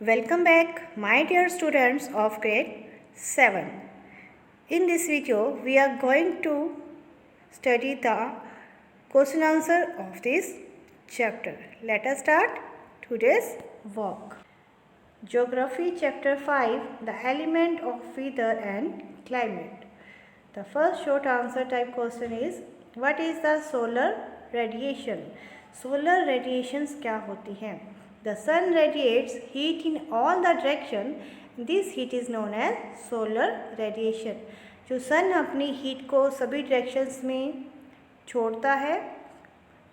Welcome back, my dear students of grade 7. In this video, we are going to study the question answer of this chapter. Let us start today's work. Geography chapter 5, the element of weather and climate. The first short answer type question is, what is the solar radiation? Solar radiations क्या होती हैं? The sun radiates heat in all the direction. This heat is known as solar radiation. जो sun अपनी heat को सभी directions में छोड़ता है,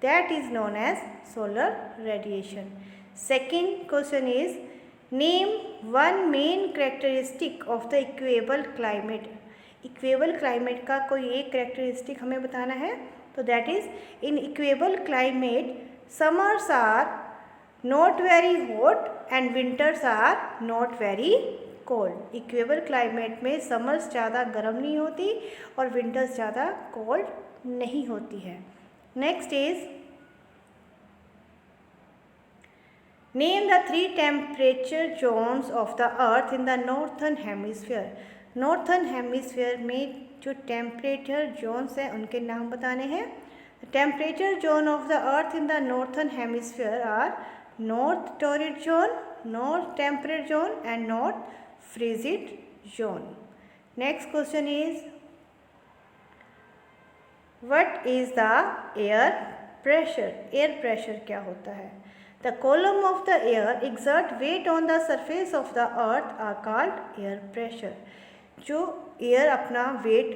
that is known as solar radiation. Second question is, name one main characteristic of the equable climate. Equable climate का कोई एक कैरेक्टरिस्टिक हमें बताना है, तो that is in equable climate summers are not very hot and winters are not very cold. Equable climate में summers ज़्यादा गर्म नहीं होती और विंटर्स ज़्यादा कोल्ड नहीं होती है. Next is, name the 3 temperature zones of the earth in the northern hemisphere. Northern hemisphere में जो टेम्परेचर जोन्स हैं उनके नाम बताने हैं. Temperature zone of the earth in the northern hemisphere are north torrid zone, north temperate zone and north frigid zone. Next question is, what is the air pressure. Air pressure क्या होता है? The column of the air exert weight on the surface of the earth are called air pressure. जो air अपना weight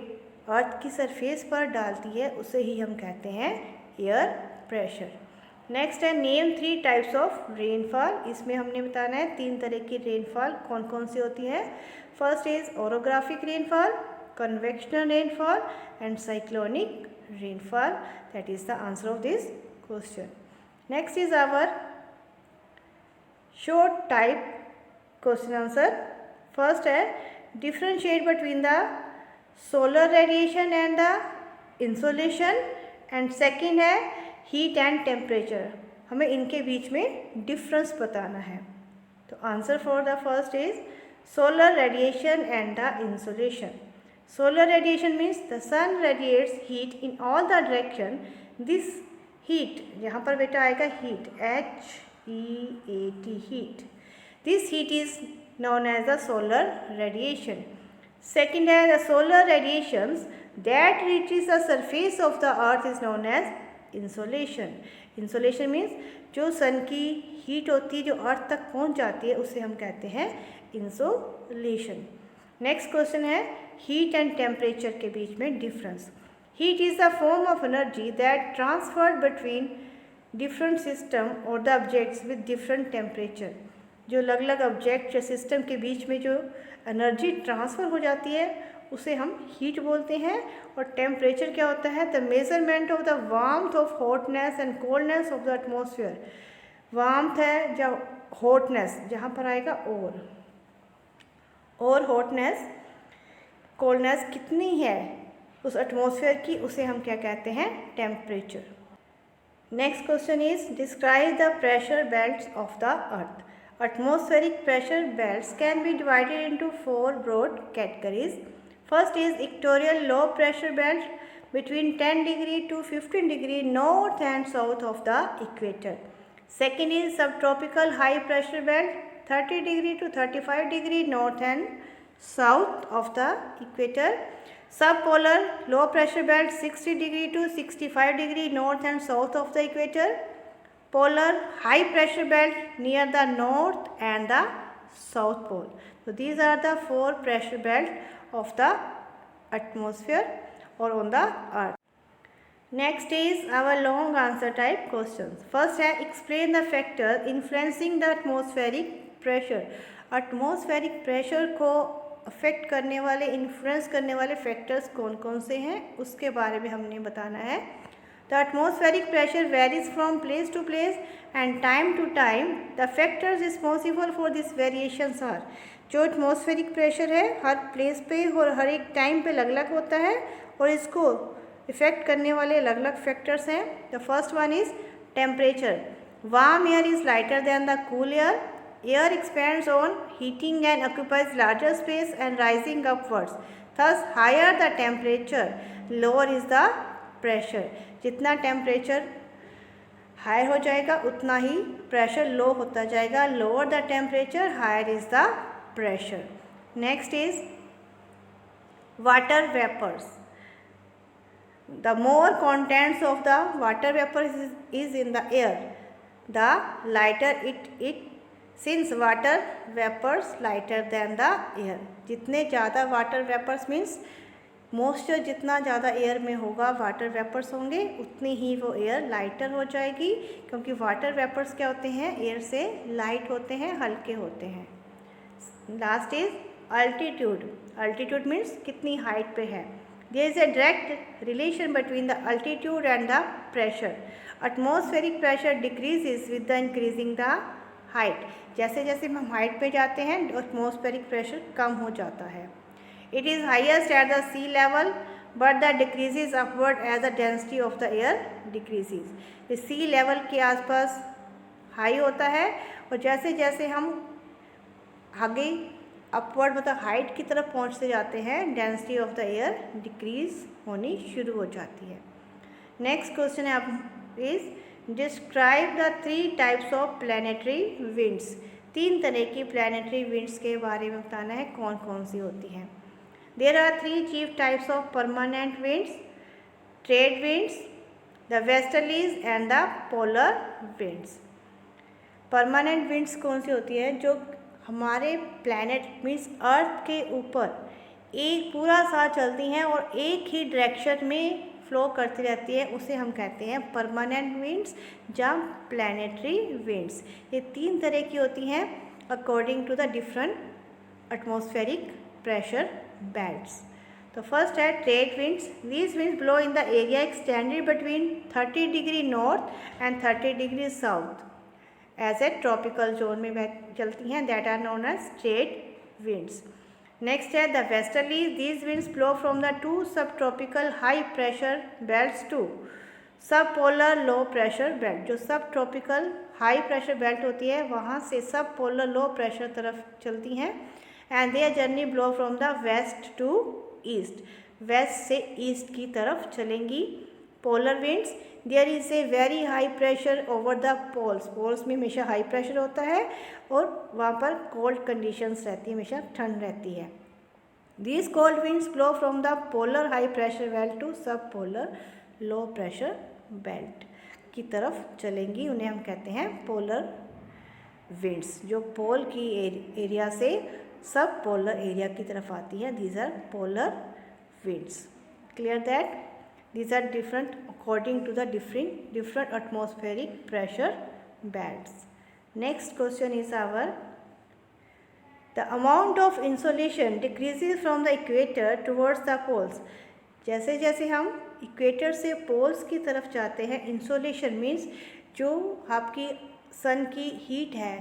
earth की surface पर डालती है उसे ही हम कहते हैं एयर प्रेशर. नेक्स्ट है, नेम 3 टाइप्स ऑफ रेनफॉल. इसमें हमने बताना है 3 तरह की रेनफॉल कौन कौन सी होती है. First is orographic rainfall, convectional rainfall and cyclonic rainfall. That is the answer of this question. Next is our short type question answer. First है, differentiate between the solar radiation and the insolation, and second है heat and temperature. हमें इनके बीच में difference बताना है. तो answer for the first is solar radiation and the insolation. Solar radiation means the sun radiates heat in all the direction. This heat, यहाँ पर बेटा आएगा heat, H-E-A-T, heat. This heat is known as the solar radiation. Second है, the solar radiations that reaches the surface of the earth is known as insolation. Insolation means जो सन की heat होती है जो अर्थ तक पहुंच जाती है उसे हम कहते हैं इंसोलेशन. नेक्स्ट क्वेश्चन है, हीट एंड टेम्परेचर के बीच में difference. Heat is the form of energy that transferred between different system और the objects with different temperature. जो अलग अलग ऑब्जेक्ट या सिस्टम के बीच में जो एनर्जी ट्रांसफ़र हो जाती है उसे हम हीट बोलते हैं. और टेम्परेचर क्या होता है? The measurement of the warmth of hotness and coldness of the atmosphere. Warmth है या हॉटनेस, जहाँ पर आएगा और हॉटनेस, कोल्डनेस कितनी है उस एटमॉस्फेयर की, उसे हम क्या कहते हैं? Temperature. Next question is, describe the pressure belts of the earth. Atmospheric pressure belts can be divided into 4 broad categories. First is equatorial low pressure belt between 10 degree to 15 degree north and south of the equator. Second is subtropical high pressure belt 30 degree to 35 degree north and south of the equator. Subpolar low pressure belt 60 degree to 65 degree north and south of the equator. Polar high pressure belt near the north and the south pole. So these are the 4 pressure belt of the atmosphere or on the earth. Next is our long answer type questions. First है, explain the factors influencing the atmospheric pressure. Atmospheric pressure को affect करने वाले, influence करने वाले factors कौन कौन से हैं उसके बारे में हमने बताना है. The atmospheric pressure varies from place to place and time to time. The factors responsible for this variations are, जो एटमॉस्फेरिक प्रेशर है हर प्लेस पे और हर एक टाइम पे अलग अलग होता है और इसको इफ़ेक्ट करने वाले अलग अलग फैक्टर्स हैं. The first one is temperature. Warm air is lighter then the cool air. Air expands on heating and occupies larger space and rising upwards. Thus, higher the temperature, lower is the pressure. जितना temperature higher हो जाएगा उतना ही pressure low होता जाएगा. Lower the temperature, higher is the pressure. Next is water vapours. The more contents of the water vapor is in the air, the lighter it since water vapors lighter than the air. जितने ज़्यादा water vapours means moisture जितना ज़्यादा air में होगा water vapours होंगे उतनी ही वो air lighter हो जाएगी, क्योंकि वाटर वेपर्स क्या होते हैं, एयर से लाइट होते हैं, हल्के होते हैं. Last is altitude. Altitude means कितनी हाइट पे है. There is a direct relation between the altitude and the pressure. Atmospheric pressure decreases with the increasing the height. जैसे जैसे हम हाइट पे जाते हैं एटमॉस्फेरिक प्रेशर कम हो जाता है. It is highest at the sea level, but that decreases upward as the density of the air decreases. ये sea level के आसपास हाई होता है और जैसे जैसे हम आगे अपवर्ड मतलब हाइट की तरफ पहुंचते जाते हैं density of the air decrease होनी शुरू हो जाती है. नेक्स्ट क्वेश्चन है आप is describe the 3 types of planetary winds. 3 तरह की प्लैनेटरी विंड्स के बारे में बताना है कौन कौन सी होती हैं. There are 3 chief types of permanent winds, trade winds, the westerlies and the polar winds. Permanent winds कौन सी होती है, जो हमारे प्लैनेट मीन्स अर्थ के ऊपर एक पूरा साल चलती हैं और एक ही डायरेक्शन में फ्लो करती रहती है, उसे हम कहते हैं परमानेंट विंड्स या प्लैनेटरी विंड्स. ये 3 तरह की होती हैं according to the different atmospheric pressure belts. तो फर्स्ट है trade winds. These winds blow in the area extended between 30 degree north and 30 degree south as a tropical zone में चलती हैं, that are known as trade winds. Next है the westerly. These winds blow from the 2 sub tropical high pressure belts to sub polar low pressure belt. जो सब tropical high pressure belt होती है वहाँ से सब पोलर लो प्रेशर तरफ चलती हैं. एंड देयर जर्नी blow from the west to east. West से ईस्ट की तरफ चलेंगी. Polar winds. There is a very high pressure over the poles. Poles में हमेशा हाई प्रेशर होता है और वहाँ पर कोल्ड कंडीशंस रहती है, हमेशा ठंड रहती है. These cold winds blow from the polar high pressure belt to sub polar low pressure belt की तरफ चलेंगी. उन्हें हम कहते हैं पोलर विंड्स. जो पोल की एरिया से सब पोलर एरिया की तरफ आती है, these are polar winds. Clear that these are different according to the different atmospheric pressure bands. Next question is our the amount of insolation decreases from the equator towards the poles. जैसे जैसे हम equator से poles की तरफ जाते हैं, insolation means जो आपकी सन की हीट है,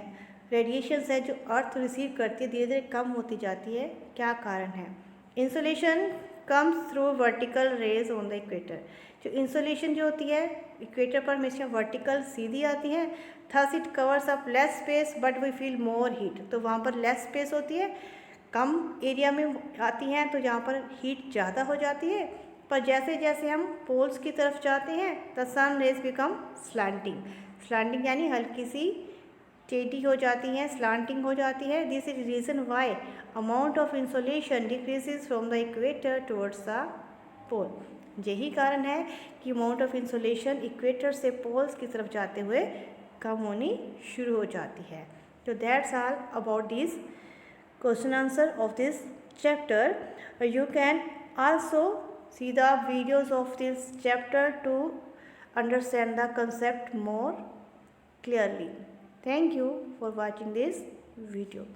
रेडिएशंस है जो अर्थ रिसीव करती है, धीरे धीरे कम होती जाती है. क्या कारण है? Insolation comes through vertical rays on the equator. जो इंसोलेशन जो होती है इक्वेटर पर हमेशा वर्टिकल सीधी आती है. Thus it covers up less space but we feel more heat. तो वहाँ पर लेस स्पेस होती है, कम एरिया में आती हैं, तो जहाँ पर हीट ज़्यादा हो जाती है. पर जैसे जैसे हम पोल्स की तरफ जाते हैं the sun rays become slanting. Slanting यानी हल्की सी टेढ़ी हो जाती हैं, स्लांटिंग हो जाती है. This is reason why amount of insolation decreases from the equator towards the pole. यही कारण है कि अमाउंट ऑफ इंसोलेशन इक्वेटर से पोल्स की तरफ जाते हुए कम होनी शुरू हो जाती है. तो that's all about this question answer of this chapter. You can also see the videos of this chapter to understand the concept more clearly. Thank you for watching this video.